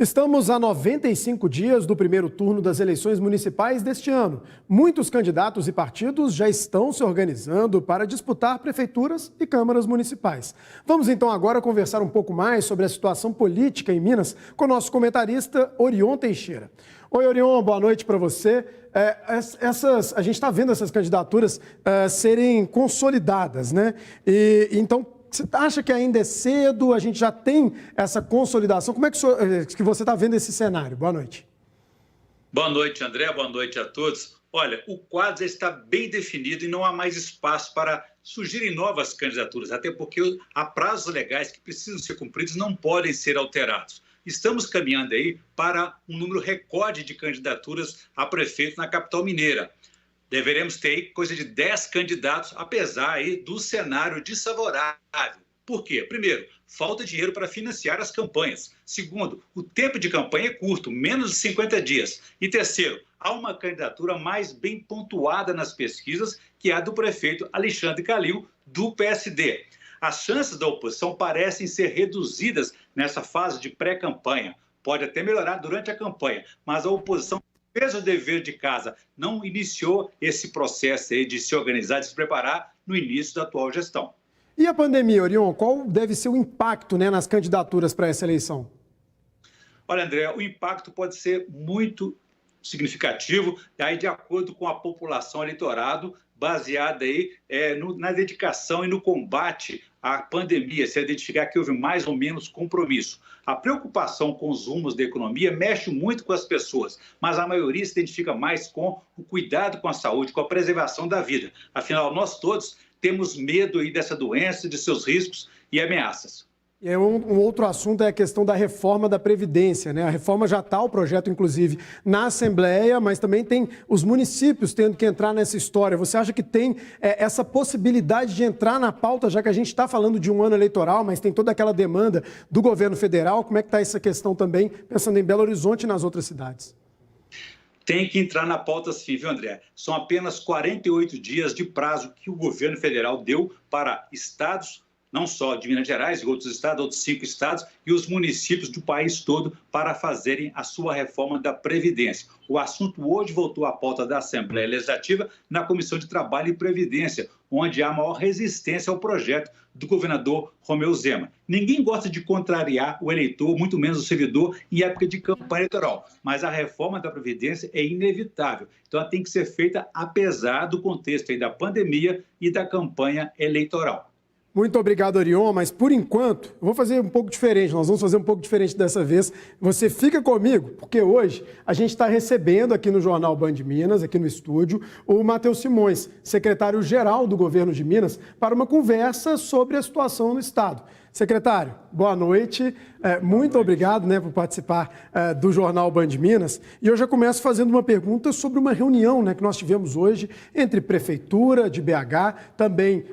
Estamos a 95 dias do primeiro turno das eleições municipais deste ano. Muitos candidatos e partidos já estão se organizando para disputar prefeituras e câmaras municipais. Vamos então agora conversar um pouco mais sobre a situação política em Minas com o nosso comentarista Orion Teixeira. Oi, Orion, boa noite para você. A gente está vendo essas candidaturas serem consolidadas, né? Então, você acha que ainda é cedo? A gente já tem essa consolidação? Como é que você está vendo esse cenário? Boa noite. Boa noite, André. Boa noite a todos. Olha, o quadro já está bem definido e não há mais espaço para surgirem novas candidaturas, até porque há prazos legais que precisam ser cumpridos e não podem ser alterados. Estamos caminhando aí para um número recorde de candidaturas a prefeito na capital mineira. Deveremos ter coisa de 10 candidatos, apesar aí do cenário desfavorável. Por quê? Primeiro, falta dinheiro para financiar as campanhas. Segundo, o tempo de campanha é curto, menos de 50 dias. E terceiro, há uma candidatura mais bem pontuada nas pesquisas, que é a do prefeito Alexandre Calil, do PSD. As chances da oposição parecem ser reduzidas nessa fase de pré-campanha. Pode até melhorar durante a campanha, mas a oposição fez o dever de casa, não iniciou esse processo aí de se organizar, de se preparar no início da atual gestão. E a pandemia, Orion, qual deve ser o impacto, né, nas candidaturas para essa eleição? Olha, André, o impacto pode ser muito significativo, aí de acordo com a população eleitorado, baseada aí na dedicação e no combate à pandemia, se identificar que houve mais ou menos compromisso. A preocupação com os rumos da economia mexe muito com as pessoas, mas a maioria se identifica mais com o cuidado com a saúde, com a preservação da vida. Afinal, nós todos temos medo aí dessa doença, de seus riscos e ameaças. E um outro assunto é a questão da reforma da Previdência, né? A reforma já está, o projeto, inclusive, na Assembleia, mas também tem os municípios tendo que entrar nessa história. Você acha que tem essa possibilidade de entrar na pauta, já que a gente está falando de um ano eleitoral, mas tem toda aquela demanda do governo federal? Como é que está essa questão também, pensando em Belo Horizonte e nas outras cidades? Tem que entrar na pauta sim, viu, André? São apenas 48 dias de prazo que o governo federal deu para estados, não só de Minas Gerais e outros estados, outros 5 estados, e os municípios do país todo para fazerem a sua reforma da Previdência. O assunto hoje voltou à pauta da Assembleia Legislativa na Comissão de Trabalho e Previdência, onde há maior resistência ao projeto do governador Romeu Zema. Ninguém gosta de contrariar o eleitor, muito menos o servidor, em época de campanha eleitoral, mas a reforma da Previdência é inevitável. Então, ela tem que ser feita apesar do contexto aí da pandemia e da campanha eleitoral. Muito obrigado, Orion, mas por enquanto, eu vou fazer um pouco diferente, nós vamos fazer um pouco diferente dessa vez. Você fica comigo, porque hoje a gente está recebendo aqui no Jornal Band Minas, aqui no estúdio, o Matheus Simões, secretário-geral do governo de Minas, para uma conversa sobre a situação no estado. Secretário, boa noite. Muito obrigado, né, por participar do Jornal Band Minas. E eu já começo fazendo uma pergunta sobre uma reunião, né, que nós tivemos hoje entre Prefeitura de BH, também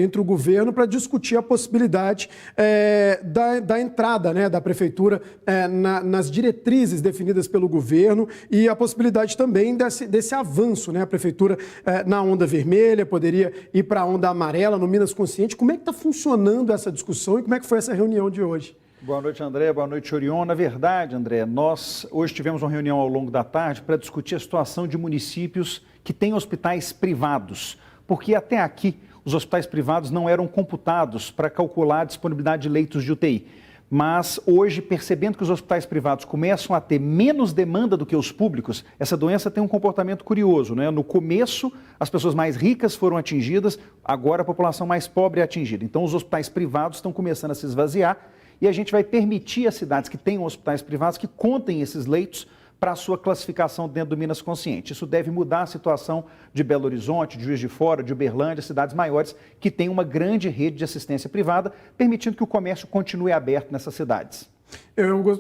entre o governo, para discutir a possibilidade da entrada, né, da Prefeitura nas diretrizes definidas pelo governo e a possibilidade também desse avanço, né, a Prefeitura na onda vermelha, poderia ir para a onda amarela no Minas Consciente. Como é que está funcionando essa discussão e como é que foi essa reunião de hoje? Boa noite, André. Boa noite, Orion. Na verdade, André, nós hoje tivemos uma reunião ao longo da tarde para discutir a situação de municípios que têm hospitais privados, porque até aqui os hospitais privados não eram computados para calcular a disponibilidade de leitos de UTI. Mas hoje, percebendo que os hospitais privados começam a ter menos demanda do que os públicos, essa doença tem um comportamento curioso, né? No começo, as pessoas mais ricas foram atingidas, agora a população mais pobre é atingida. Então, os hospitais privados estão começando a se esvaziar e a gente vai permitir às cidades que tenham hospitais privados que contem esses leitos para a sua classificação dentro do Minas Consciente. Isso deve mudar a situação de Belo Horizonte, de Juiz de Fora, de Uberlândia, cidades maiores que têm uma grande rede de assistência privada, permitindo que o comércio continue aberto nessas cidades.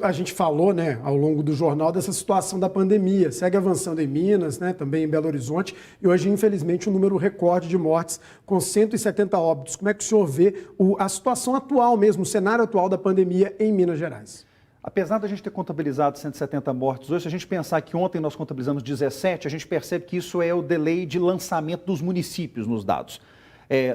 A gente falou, né, ao longo do jornal dessa situação da pandemia, segue avançando em Minas, né, também em Belo Horizonte, e hoje, infelizmente, um número recorde de mortes com 170 óbitos. Como é que o senhor vê a situação atual mesmo, o cenário atual da pandemia em Minas Gerais? Apesar da gente ter contabilizado 170 mortes hoje, se a gente pensar que ontem nós contabilizamos 17, a gente percebe que isso é o delay de lançamento dos municípios nos dados.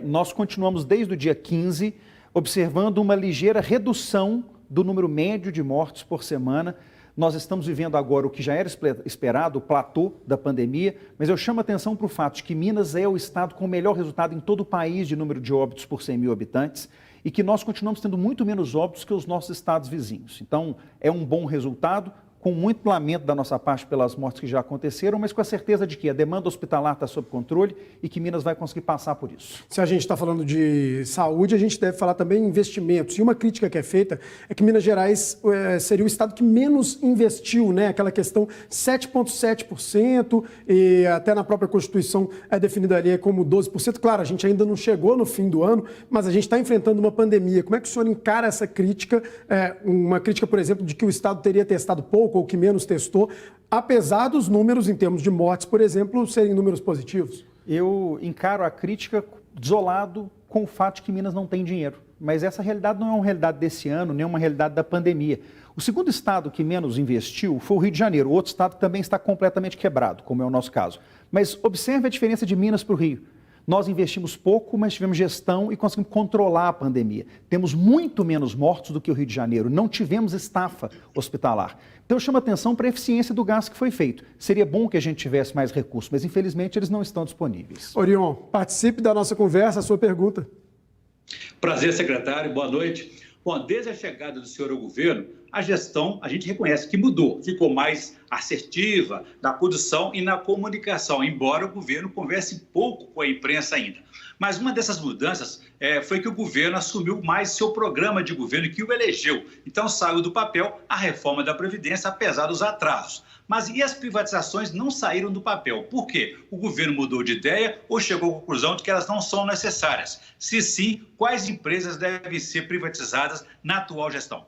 Nós continuamos desde o dia 15 observando uma ligeira redução do número médio de mortes por semana. Nós estamos vivendo agora o que já era esperado, o platô da pandemia, mas eu chamo a atenção para o fato de que Minas é o estado com o melhor resultado em todo o país de número de óbitos por 100 mil habitantes e que nós continuamos tendo muito menos óbitos que os nossos estados vizinhos. Então, é um bom resultado, com muito lamento da nossa parte pelas mortes que já aconteceram, mas com a certeza de que a demanda hospitalar está sob controle e que Minas vai conseguir passar por isso. Se a gente está falando de saúde, a gente deve falar também em investimentos. E uma crítica que é feita é que Minas Gerais seria o estado que menos investiu, né? Aquela questão 7,7%, e até na própria Constituição é definida ali como 12%. Claro, a gente ainda não chegou no fim do ano, mas a gente está enfrentando uma pandemia. Como é que o senhor encara essa crítica? Uma crítica, por exemplo, de que o estado teria testado pouco ou que menos testou, apesar dos números em termos de mortes, por exemplo, serem números positivos? Eu encaro a crítica desolado com o fato de que Minas não tem dinheiro. Mas essa realidade não é uma realidade desse ano, nem uma realidade da pandemia. O segundo estado que menos investiu foi o Rio de Janeiro, outro estado que também está completamente quebrado, como é o nosso caso. Mas observe a diferença de Minas para o Rio. Nós investimos pouco, mas tivemos gestão e conseguimos controlar a pandemia. Temos muito menos mortos do que o Rio de Janeiro. Não tivemos estafa hospitalar. Então eu chamo a atenção para a eficiência do gasto que foi feito. Seria bom que a gente tivesse mais recursos, mas infelizmente eles não estão disponíveis. Orion, participe da nossa conversa, a sua pergunta. Prazer, secretário. Boa noite. Bom, desde a chegada do senhor ao governo, a gestão, a gente reconhece que mudou, ficou mais assertiva na condução e na comunicação, embora o governo converse pouco com a imprensa ainda. Mas uma dessas mudanças foi que o governo assumiu mais seu programa de governo que o elegeu. Então saiu do papel a reforma da Previdência, apesar dos atrasos. Mas e as privatizações não saíram do papel? Por quê? O governo mudou de ideia ou chegou à conclusão de que elas não são necessárias? Se sim, quais empresas devem ser privatizadas na atual gestão?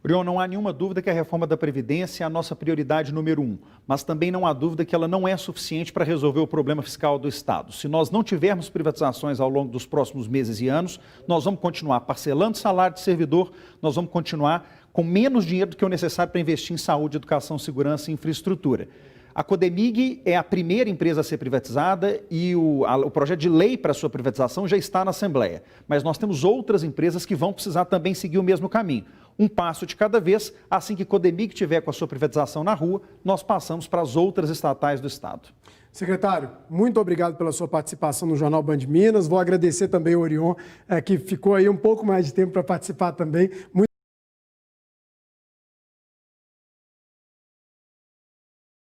Orion, não há nenhuma dúvida que a reforma da Previdência é a nossa prioridade número 1, mas também não há dúvida que ela não é suficiente para resolver o problema fiscal do Estado. Se nós não tivermos privatizações ao longo dos próximos meses e anos, nós vamos continuar parcelando salário de servidor, nós vamos continuar com menos dinheiro do que o necessário para investir em saúde, educação, segurança e infraestrutura. A Codemig é a primeira empresa a ser privatizada e o projeto de lei para a sua privatização já está na Assembleia. Mas nós temos outras empresas que vão precisar também seguir o mesmo caminho. Um passo de cada vez, assim que Codemig tiver com a sua privatização na rua, nós passamos para as outras estatais do Estado. Secretário, muito obrigado pela sua participação no Jornal Band Minas. Vou agradecer também ao Orion, que ficou aí um pouco mais de tempo para participar também.